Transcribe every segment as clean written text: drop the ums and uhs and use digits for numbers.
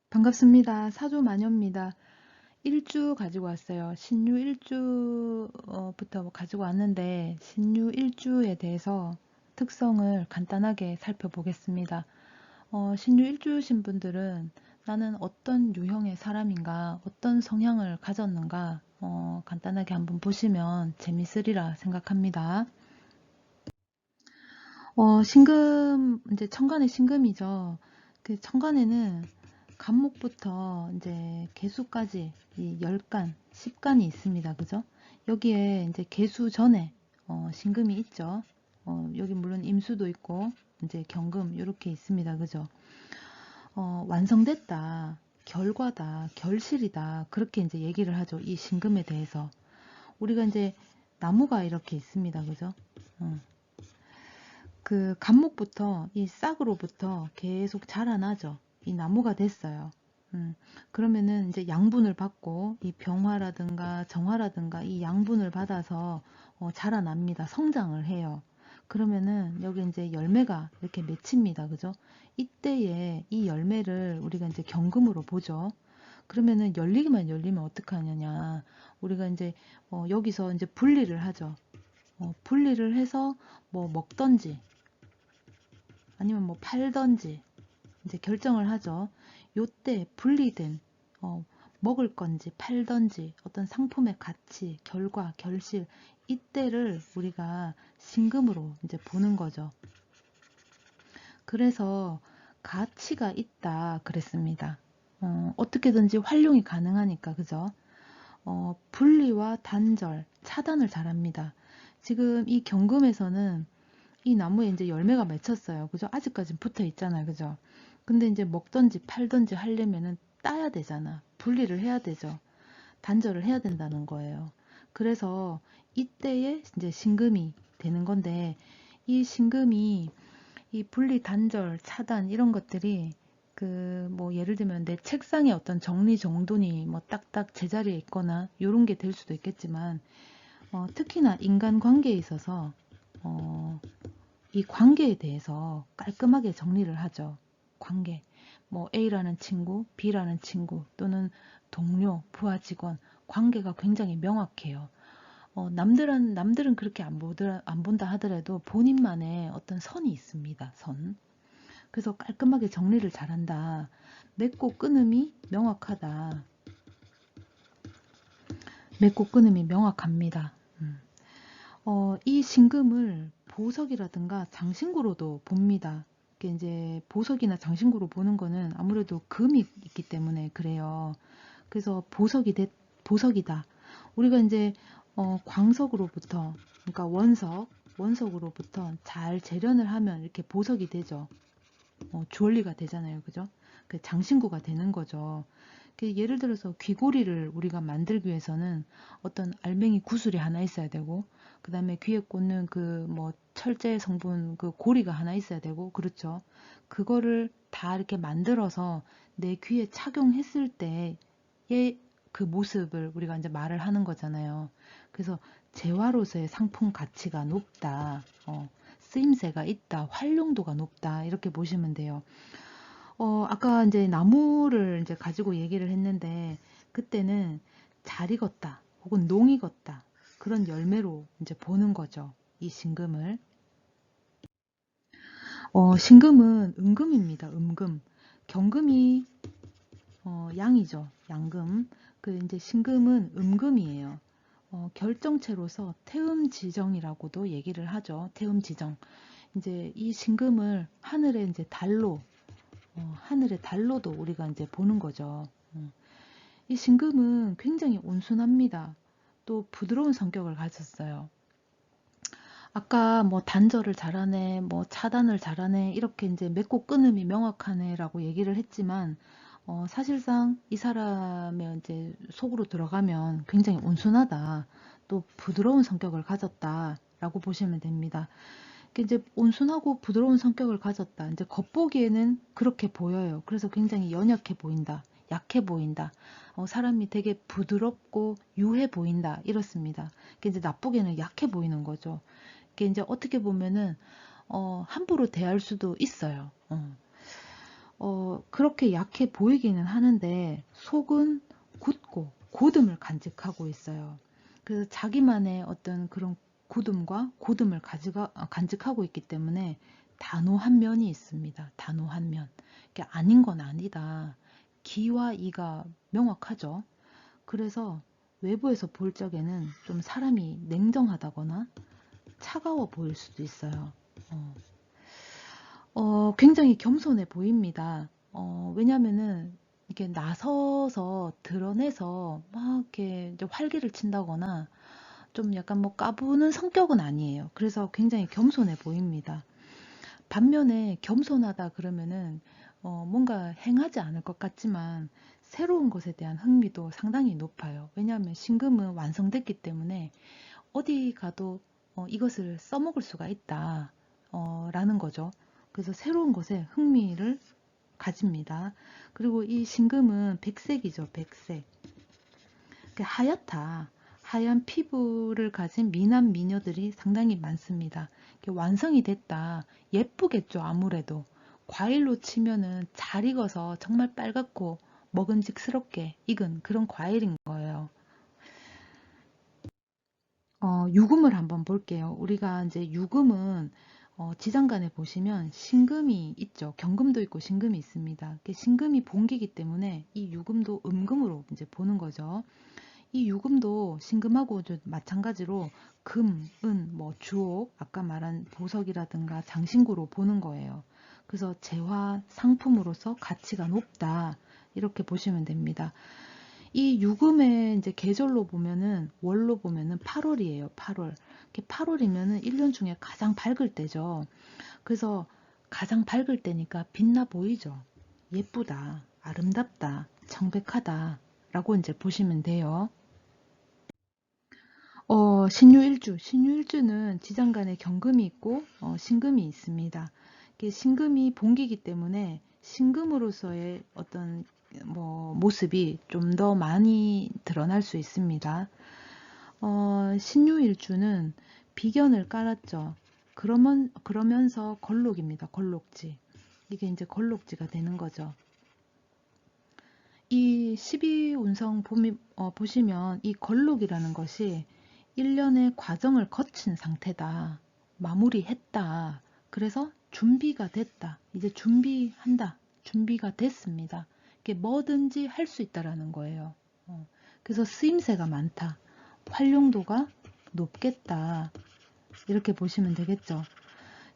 반갑습니다. 사조마녀입니다. 일주 가지고 왔어요. 신유 일주부터 가지고 왔는데 신유 일주에 대해서 특성을 간단하게 살펴보겠습니다. 신유 일주신 분들은 나는 어떤 유형의 사람인가, 어떤 성향을 가졌는가 간단하게 한번 보시면 재밌으리라 생각합니다. 신금, 이제 천간의 신금이죠. 그 천간에는 간목부터 이제 개수까지 이 10간, 10간이 있습니다. 그죠? 여기에 이제 개수 전에 신금이 있죠. 여기 물론 임수도 있고 이제 경금 이렇게 있습니다. 그죠? 완성됐다, 결과다, 결실이다. 그렇게 이제 얘기를 하죠. 이 신금에 대해서. 우리가 이제 나무가 이렇게 있습니다. 그죠? 어, 그 간목부터 이 싹으로부터 계속 자라나죠. 이 나무가 됐어요. 그러면은 이제 양분을 받고 이 병화라든가 정화라든가 이 양분을 받아서 자라납니다. 성장을 해요. 그러면은 여기 이제 열매가 이렇게 맺힙니다. 그죠? 이때에 이 열매를 우리가 이제 경금으로 보죠. 그러면은 열리기만 열리면 어떡하느냐. 우리가 이제 여기서 이제 분리를 하죠. 분리를 해서 뭐 먹던지 아니면 뭐 팔던지 이제 결정을 하죠. 요때 분리된 어, 먹을 건지 팔던지 어떤 상품의 가치, 결과, 결실 이때를 우리가 신금으로 이제 보는 거죠. 그래서 가치가 있다 그랬습니다. 어떻게든지 활용이 가능하니까 그죠? 분리와 단절, 차단을 잘합니다. 지금 이 경금에서는 이 나무에 이제 열매가 맺혔어요. 그죠? 아직까진 붙어 있잖아요. 그죠? 근데 이제 먹던지 팔던지 하려면은 따야 되잖아. 분리를 해야 되죠. 단절을 해야 된다는 거예요. 그래서 이때에 이제 신금이 되는 건데 이 신금이 이 분리, 단절, 차단 이런 것들이 그 뭐 예를 들면 내 책상에 어떤 정리 정돈이 뭐 딱딱 제자리에 있거나 이런 게 될 수도 있겠지만 특히나 인간 관계에 있어서 어, 이 관계에 대해서 깔끔하게 정리를 하죠. 관계. 뭐 A라는 친구, B라는 친구 또는 동료, 부하 직원 관계가 굉장히 명확해요. 남들은 그렇게 안 본다 하더라도 본인만의 어떤 선이 있습니다. 선. 그래서 깔끔하게 정리를 잘한다. 맺고 끊음이 명확하다. 맺고 끊음이 명확합니다. 이 신금을 보석이라든가 장신구로도 봅니다. 이게 이제 보석이나 장신구로 보는 거는 아무래도 금이 있기 때문에 그래요. 그래서 보석이다. 우리가 이제 광석으로부터 그러니까 원석으로부터 잘 재련을 하면 이렇게 보석이 되죠. 주얼리가 되잖아요. 그죠? 그 장신구가 되는 거죠. 예를 들어서 귀고리를 우리가 만들기 위해서는 어떤 알맹이 구슬이 하나 있어야 되고, 그 다음에 귀에 꽂는 그 뭐 철제 성분 그 고리가 하나 있어야 되고, 그렇죠. 그거를 다 이렇게 만들어서 내 귀에 착용했을 때의 그 모습을 우리가 이제 말을 하는 거잖아요. 그래서 재화로서의 상품 가치가 높다. 쓰임새가 있다. 활용도가 높다. 이렇게 보시면 돼요. 아까 이제 나무를 이제 가지고 얘기를 했는데, 그때는 잘 익었다, 혹은 농 익었다. 그런 열매로 이제 보는 거죠. 이 신금을. 신금은 음금입니다. 음금. 경금이 양이죠. 양금. 그 이제 신금은 음금이에요. 결정체로서 태음지정이라고도 얘기를 하죠. 태음지정. 이제 이 신금을 하늘의 이제 달로, 하늘의 달로도 우리가 이제 보는 거죠. 이 신금은 굉장히 온순합니다. 또 부드러운 성격을 가졌어요. 아까 뭐 단절을 잘하네, 뭐 차단을 잘하네, 이렇게 이제 맺고 끊음이 명확하네라고 얘기를 했지만, 사실상 이 사람의 이제 속으로 들어가면 굉장히 온순하다, 또 부드러운 성격을 가졌다라고 보시면 됩니다. 이제 온순하고 부드러운 성격을 가졌다. 이제 겉보기에는 그렇게 보여요. 그래서 굉장히 연약해 보인다. 약해 보인다. 사람이 되게 부드럽고 유해 보인다. 이렇습니다. 이제 나쁘게는 약해 보이는 거죠. 이게 이제 어떻게 보면은 함부로 대할 수도 있어요. 그렇게 약해 보이기는 하는데 속은 굳고 고듬을 간직하고 있어요. 그래서 자기만의 어떤 그런 굳음과 고듬을 간직하고 있기 때문에 단호한 면이 있습니다. 단호한 면. 이게 아닌 건 아니다. 기와 이가 명확하죠. 그래서 외부에서 볼 적에는 좀 사람이 냉정하다거나 차가워 보일 수도 있어요. 어, 굉장히 겸손해 보입니다. 왜냐면은 이게 나서서 드러내서 막 이렇게 이제 활기를 친다거나 좀 약간 뭐 까부는 성격은 아니에요. 그래서 굉장히 겸손해 보입니다. 반면에 겸손하다 그러면은 뭔가 행하지 않을 것 같지만 새로운 것에 대한 흥미도 상당히 높아요. 왜냐하면 신금은 완성됐기 때문에 어디 가도 이것을 써먹을 수가 있다 라는 거죠. 그래서 새로운 것에 흥미를 가집니다. 그리고 이 신금은 백색이죠. 백색. 하얗다. 하얀 피부를 가진 미남 미녀들이 상당히 많습니다. 완성이 됐다. 예쁘겠죠, 아무래도. 과일로 치면은 잘 익어서 정말 빨갛고 먹음직스럽게 익은 그런 과일인 거예요. 유금을 한번 볼게요. 우리가 이제 유금은 지장간에 보시면 신금이 있죠. 경금도 있고 신금이 있습니다. 신금이 본기이기 때문에 이 유금도 음금으로 이제 보는 거죠. 이 유금도 신금하고 마찬가지로 금, 은, 뭐 주옥, 아까 말한 보석이라든가 장신구로 보는 거예요. 그래서 재화 상품으로서 가치가 높다. 이렇게 보시면 됩니다. 이 유금의 이제 계절로 보면은 월로 보면은 8월이에요. 8월. 8월이면은 1년 중에 가장 밝을 때죠. 그래서 가장 밝을 때니까 빛나 보이죠. 예쁘다, 아름답다, 청백하다 라고 이제 보시면 돼요. 신유일주. 신유일주는 지장간에 경금이 있고 신금이 있습니다. 이게 신금이 본기이기 때문에 신금으로서의 어떤 뭐 모습이 좀 더 많이 드러날 수 있습니다. 신유일주는 비견을 깔았죠. 그러면서 걸록입니다. 걸록지. 이게 이제 걸록지가 되는 거죠. 이 12운성 보시면 이 걸록이라는 것이 1년의 과정을 거친 상태다. 마무리했다. 그래서 준비가 됐다. 이제 준비한다. 준비가 됐습니다. 이게 뭐든지 할 수 있다라는 거예요. 그래서 쓰임새가 많다. 활용도가 높겠다. 이렇게 보시면 되겠죠.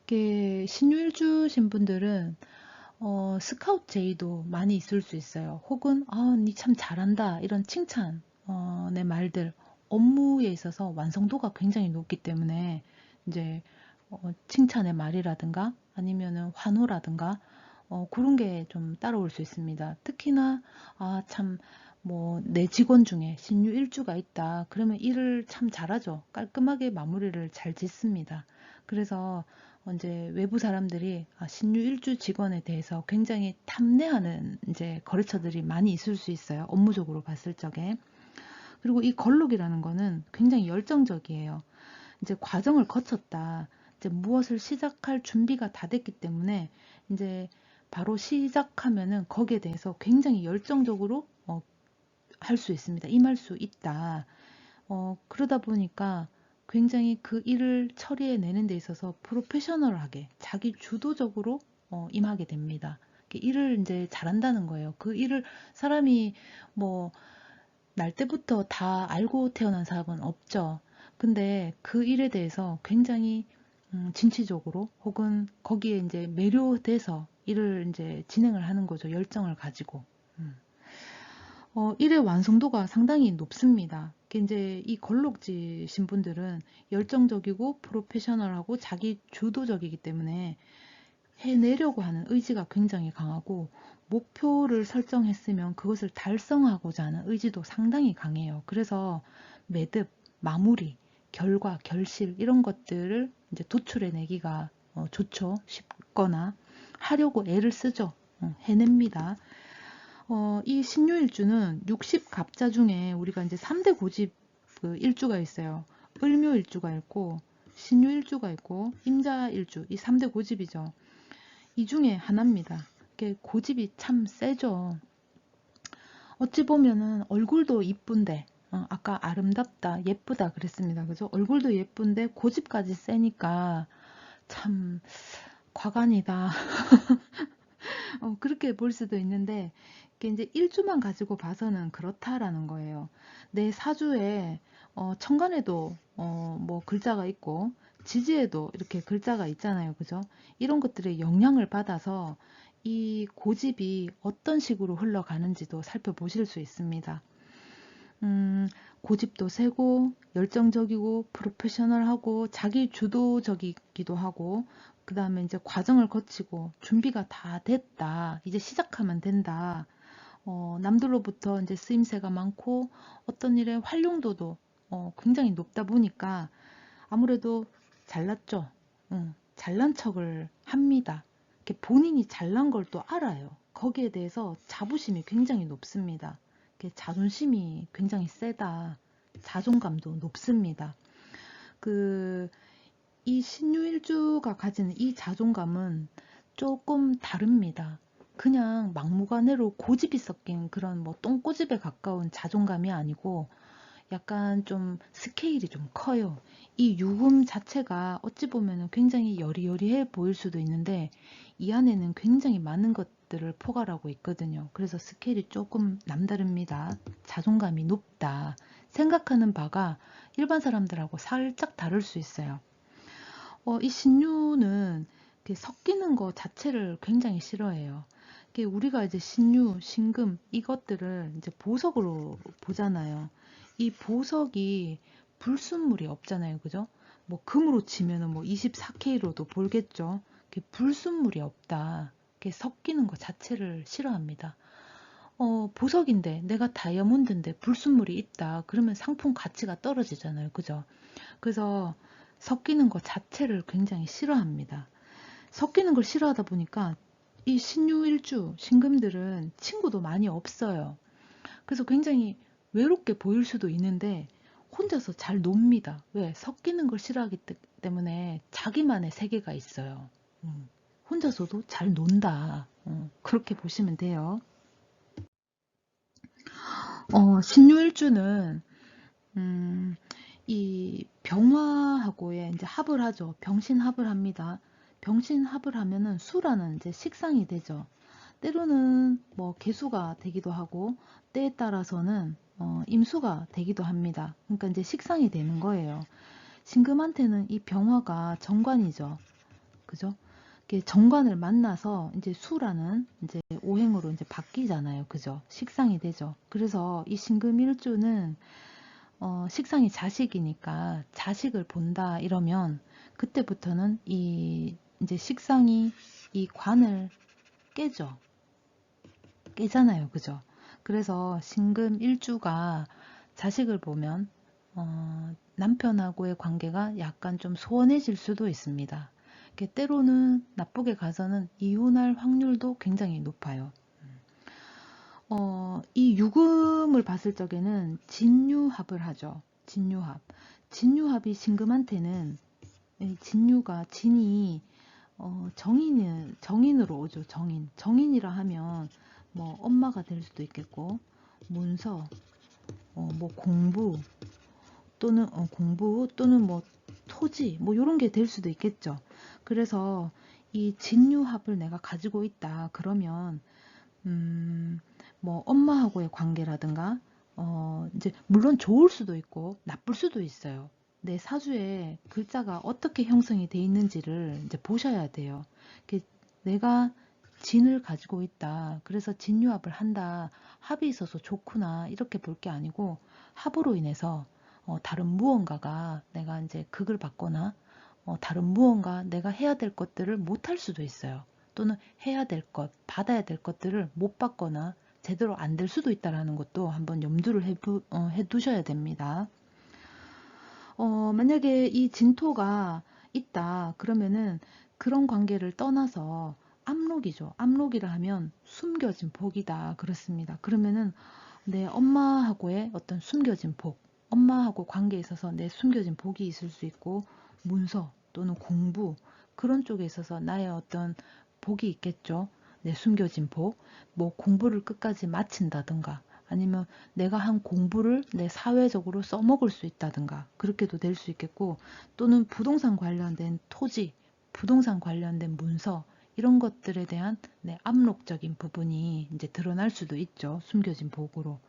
이게 신유일주신 분들은 스카우트 제의도 많이 있을 수 있어요. 혹은 니 참 잘한다 이런 칭찬 내 말들 업무에 있어서 완성도가 굉장히 높기 때문에 이제 칭찬의 말이라든가 아니면은 환호라든가 그런 게 좀 따라올 수 있습니다. 특히나 참 뭐 내 직원 중에 신유 일주가 있다. 그러면 일을 참 잘하죠. 깔끔하게 마무리를 잘 짓습니다. 그래서 이제 외부 사람들이 신유 일주 직원에 대해서 굉장히 탐내하는 이제 거래처들이 많이 있을 수 있어요. 업무적으로 봤을 적에. 그리고 이 걸록이라는 거는 굉장히 열정적이에요. 이제 과정을 거쳤다. 이제 무엇을 시작할 준비가 다 됐기 때문에 이제 바로 시작하면은 거기에 대해서 굉장히 열정적으로 할 수 있습니다. 임할 수 있다. 그러다 보니까 굉장히 그 일을 처리해내는 데 있어서 프로페셔널하게 자기 주도적으로 임하게 됩니다. 일을 이제 잘한다는 거예요. 그 일을 사람이 뭐 날 때부터 다 알고 태어난 사람은 없죠. 근데 그 일에 대해서 굉장히 진취적으로 혹은 거기에 이제 매료돼서 일을 이제 진행을 하는 거죠. 열정을 가지고. 음. 일의 완성도가 상당히 높습니다. 이제 이 걸록지신 분들은 열정적이고 프로페셔널하고 자기 주도적이기 때문에 해내려고 하는 의지가 굉장히 강하고 목표를 설정했으면 그것을 달성하고자 하는 의지도 상당히 강해요. 그래서 매듭, 마무리, 결과, 결실 이런 것들을 이제 도출해내기가 좋죠. 쉽거나 하려고 애를 쓰죠. 해냅니다. 이 신유일주는 60갑자 중에 우리가 이제 3대 고집 그 일주가 있어요. 을묘일주가 있고 신유일주가 있고 임자일주 이 3대 고집이죠. 이 중에 하나입니다. 이렇게 고집이 참 세죠. 어찌 보면은 얼굴도 이쁜데, 아까 아름답다, 예쁘다 그랬습니다. 그죠? 얼굴도 예쁜데 고집까지 세니까 참 과간이다. 그렇게 볼 수도 있는데, 이게 이제 일주만 가지고 봐서는 그렇다라는 거예요. 내 사주에 천간에도 뭐 글자가 있고 지지에도 이렇게 글자가 있잖아요. 그죠? 이런 것들의 영향을 받아서 이 고집이 어떤 식으로 흘러가는지도 살펴보실 수 있습니다. 음, 고집도 세고 열정적이고 프로페셔널하고 자기 주도적이기도 하고, 그 다음에 이제 과정을 거치고 준비가 다 됐다, 이제 시작하면 된다. 남들로부터 이제 쓰임새가 많고 어떤 일의 활용도도 굉장히 높다 보니까 아무래도 잘났죠. 잘난 척을 합니다. 이렇게 본인이 잘난 걸 또 알아요. 거기에 대해서 자부심이 굉장히 높습니다. 이렇게 자존심이 굉장히 세다. 자존감도 높습니다. 그, 이 신유일주가 가지는 이 자존감은 조금 다릅니다. 그냥 막무가내로 고집이 섞인 그런 뭐 똥고집에 가까운 자존감이 아니고 약간 좀 스케일이 좀 커요. 이 유금 자체가 어찌 보면 굉장히 여리여리해 보일 수도 있는데 이 안에는 굉장히 많은 것들을 포괄하고 있거든요. 그래서 스케일이 조금 남다릅니다. 자존감이 높다. 생각하는 바가 일반 사람들하고 살짝 다를 수 있어요. 이 신유는 이렇게 섞이는 거 자체를 굉장히 싫어해요. 이게 우리가 이제 신유, 신금 이것들을 이제 보석으로 보잖아요. 이 보석이 불순물이 없잖아요. 그죠? 뭐 금으로 치면은 뭐 24K로도 볼겠죠. 이렇게 불순물이 없다. 이렇게 섞이는 거 자체를 싫어합니다. 보석인데 내가 다이아몬드인데 불순물이 있다. 그러면 상품 가치가 떨어지잖아요. 그죠? 그래서 섞이는 것 자체를 굉장히 싫어합니다. 섞이는 걸 싫어하다 보니까 이 신유일주, 신금들은 친구도 많이 없어요. 그래서 굉장히 외롭게 보일 수도 있는데 혼자서 잘 놉니다. 왜? 섞이는 걸 싫어하기 때문에 자기만의 세계가 있어요. 혼자서도 잘 논다. 그렇게 보시면 돼요. 신유일주는 음, 이 병화하고의 이제 합을 하죠. 병신합을 합니다. 병신합을 하면은 수라는 이제 식상이 되죠. 때로는 뭐 개수가 되기도 하고 때에 따라서는 임수가 되기도 합니다. 그러니까 이제 식상이 되는 거예요. 신금한테는 이 병화가 정관이죠. 그죠? 이게 정관을 만나서 이제 수라는 이제 오행으로 이제 바뀌잖아요. 그죠? 식상이 되죠. 그래서 이 신금일주는 식상이 자식이니까 자식을 본다 이러면 그때부터는 이 이제 식상이 이 관을 깨죠. 깨잖아요. 그죠? 그래서 신금 일주가 자식을 보면 남편하고의 관계가 약간 좀 소원해질 수도 있습니다. 때로는 나쁘게 가서는 이혼할 확률도 굉장히 높아요. 이 유금을 봤을 적에는 진유합을 하죠. 진유합. 진유합이 신금한테는 진유가 진이 정인으로 오죠. 정인이라 하면 뭐 엄마가 될 수도 있겠고 문서, 뭐 공부 또는 뭐 토지 뭐 이런 게 될 수도 있겠죠. 그래서 이 진유합을 내가 가지고 있다 그러면 뭐 엄마하고의 관계라든가 이제 물론 좋을 수도 있고 나쁠 수도 있어요. 내 사주에 글자가 어떻게 형성이 돼 있는지를 이제 보셔야 돼요. 내가 진을 가지고 있다. 그래서 진유합을 한다. 합이 있어서 좋구나. 이렇게 볼 게 아니고 합으로 인해서 다른 무언가가 내가 이제 극을 받거나 다른 무언가 내가 해야 될 것들을 못할 수도 있어요. 또는 해야 될 것, 받아야 될 것들을 못 받거나 제대로 안 될 수도 있다는 것도 한번 염두를 해 두셔야 됩니다. 만약에 이 진토가 있다 그러면은 그런 관계를 떠나서 압록이죠. 압록이라 하면 숨겨진 복이다 그렇습니다. 그러면은 내 엄마하고의 어떤 숨겨진 복, 엄마하고 관계에 있어서 내 숨겨진 복이 있을 수 있고 문서 또는 공부 그런 쪽에 있어서 나의 어떤 복이 있겠죠. 네, 숨겨진 복, 뭐 공부를 끝까지 마친다든가 아니면 내가 한 공부를 내 사회적으로 써먹을 수 있다든가 그렇게도 될 수 있겠고 또는 부동산 관련된 토지, 부동산 관련된 문서 이런 것들에 대한 네, 압록적인 부분이 이제 드러날 수도 있죠. 숨겨진 복으로.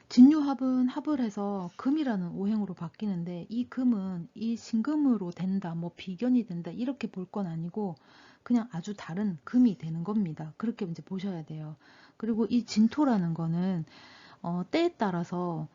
진유합은 합을 해서 금이라는 오행으로 바뀌는데 이 금은 이 신금으로 된다, 뭐 비견이 된다 이렇게 볼 건 아니고 그냥 아주 다른 금이 되는 겁니다. 그렇게 이제 보셔야 돼요. 그리고 이 진토라는 거는 때에 따라서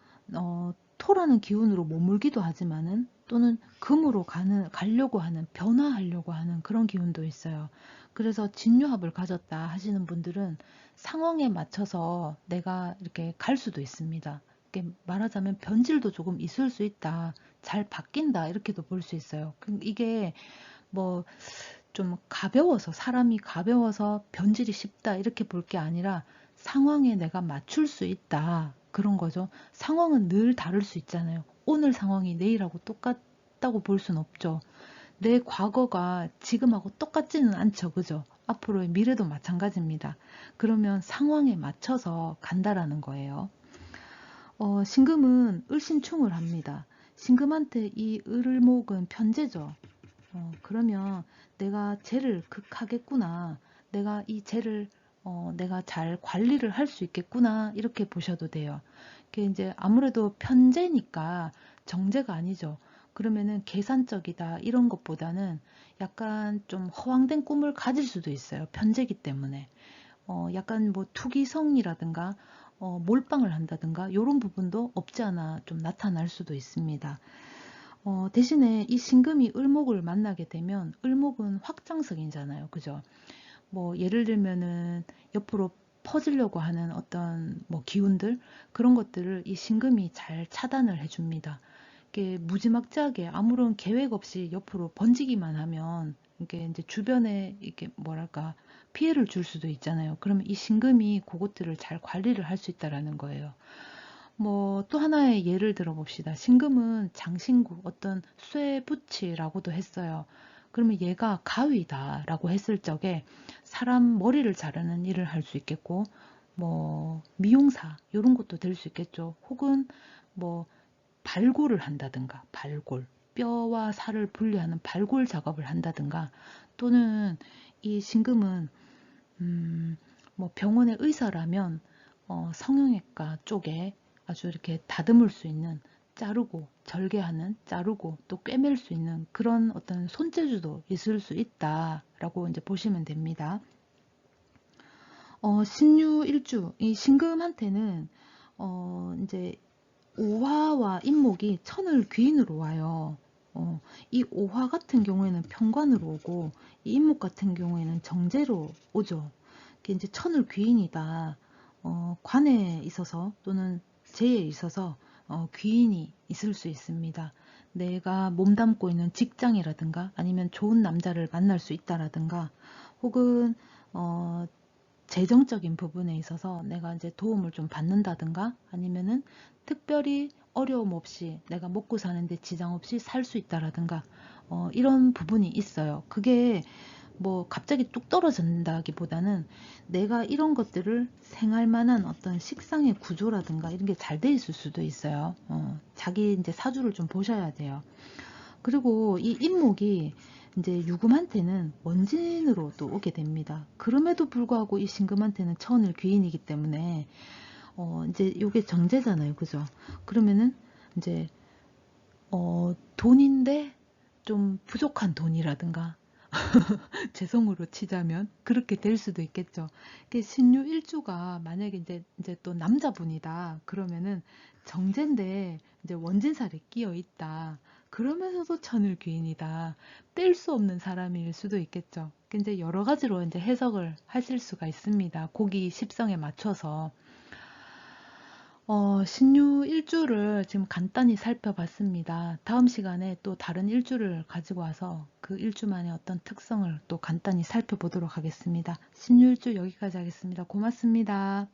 토라는 기운으로 머물기도 하지만은 또는 금으로 가려고 하는 변화하려고 하는 그런 기운도 있어요. 그래서 진유합을 가졌다 하시는 분들은 상황에 맞춰서 내가 이렇게 갈 수도 있습니다. 이렇게 말하자면 변질도 조금 있을 수 있다. 잘 바뀐다. 이렇게도 볼 수 있어요. 이게 뭐 좀 가벼워서 사람이 가벼워서 변질이 쉽다 이렇게 볼 게 아니라 상황에 내가 맞출 수 있다. 그런 거죠. 상황은 늘 다를 수 있잖아요. 오늘 상황이 내일하고 똑같다고 볼 수는 없죠. 내 과거가 지금하고 똑같지는 않죠. 그죠? 앞으로의 미래도 마찬가지입니다. 그러면 상황에 맞춰서 간다라는 거예요. 신금은 을신충을 합니다. 신금한테 이 을목은 편재죠. 그러면 내가 쟤를 극하겠구나. 내가 이 쟤를 내가 잘 관리를 할 수 있겠구나. 이렇게 보셔도 돼요. 그게 이제 아무래도 편재니까 정제가 아니죠. 그러면은 계산적이다 이런 것보다는 약간 좀 허황된 꿈을 가질 수도 있어요. 편재기 때문에. 약간 뭐 투기성이라든가 몰빵을 한다든가 이런 부분도 없지 않아 좀 나타날 수도 있습니다. 대신에 이 신금이 을목을 만나게 되면 을목은 확장성이잖아요. 그죠? 뭐 예를 들면은 옆으로 퍼지려고 하는 어떤 뭐 기운들 그런 것들을 이 신금이 잘 차단을 해줍니다. 이게 무지막지하게 아무런 계획 없이 옆으로 번지기만 하면 이게 이제 주변에 이게 뭐랄까 피해를 줄 수도 있잖아요. 그러면 이 신금이 그것들을 잘 관리를 할 수 있다라는 거예요. 뭐 또 하나의 예를 들어 봅시다. 신금은 장신구, 어떤 쇠붙이라고도 했어요. 그러면 얘가 가위다라고 했을 적에 사람 머리를 자르는 일을 할 수 있겠고, 뭐 미용사 이런 것도 될 수 있겠죠. 혹은 뭐 발골을 한다든가, 발골, 뼈와 살을 분리하는 발골 작업을 한다든가, 또는 이 신금은 뭐 병원의 의사라면 성형외과 쪽에 아주 이렇게 다듬을 수 있는 자르고 절개하는 자르고 또 꿰맬 수 있는 그런 어떤 손재주도 있을 수 있다라고 이제 보시면 됩니다. 신유일주 이 신금한테는 이제 오화와 인목이 천을 귀인으로 와요. 이 오화 같은 경우에는 편관으로 오고 이 인목 같은 경우에는 정제로 오죠. 이게 이제 천을 귀인이다. 관에 있어서 또는 재에 있어서 귀인이 있을 수 있습니다. 내가 몸담고 있는 직장이라든가 아니면 좋은 남자를 만날 수 있다라든가 혹은 재정적인 부분에 있어서 내가 이제 도움을 좀 받는다든가 아니면은 특별히 어려움 없이 내가 먹고 사는데 지장 없이 살 수 있다라든가 이런 부분이 있어요. 그게 뭐 갑자기 뚝 떨어진다기보다는 내가 이런 것들을 생활만한 어떤 식상의 구조라든가 이런 게 잘 돼 있을 수도 있어요. 자기 이제 사주를 좀 보셔야 돼요. 그리고 이 인목이 이제 유금한테는 원진으로 또 오게 됩니다. 그럼에도 불구하고 이 신금한테는 천을 귀인이기 때문에 이제 이게 정제잖아요. 그죠? 그러면은 이제 돈인데 좀 부족한 돈이라든가 재성으로 치자면 그렇게 될 수도 있겠죠. 신유 일주가 만약에 이제 또 남자분이다 그러면은 정제인데 이제 원진살이 끼어 있다. 그러면서도 천을 귀인이다. 뗄 수 없는 사람일 수도 있겠죠. 이제 여러 가지로 이제 해석을 하실 수가 있습니다. 고기 십성에 맞춰서. 신유 일주를 지금 간단히 살펴봤습니다. 다음 시간에 또 다른 일주를 가지고 와서 그 일주만의 어떤 특성을 또 간단히 살펴보도록 하겠습니다. 신유 일주 여기까지 하겠습니다. 고맙습니다.